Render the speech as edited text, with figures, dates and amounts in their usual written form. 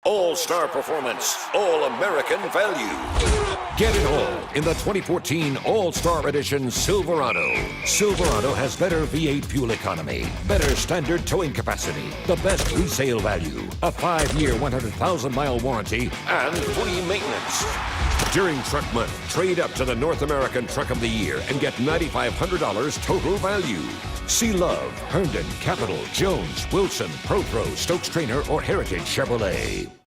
All-star performance, all-American value. Get it all in the 2014 All-Star Edition Silverado. Silverado has better V8 fuel economy, better standard towing capacity, the best resale value, a 5-year, 100,000-mile warranty, and free maintenance. During Truck Month, trade up to the North American Truck of the Year and get $9,500 total value. See Love, Herndon, Capital, Jones, Wilson, ProPro, Stokes Trainer, or Heritage Chevrolet.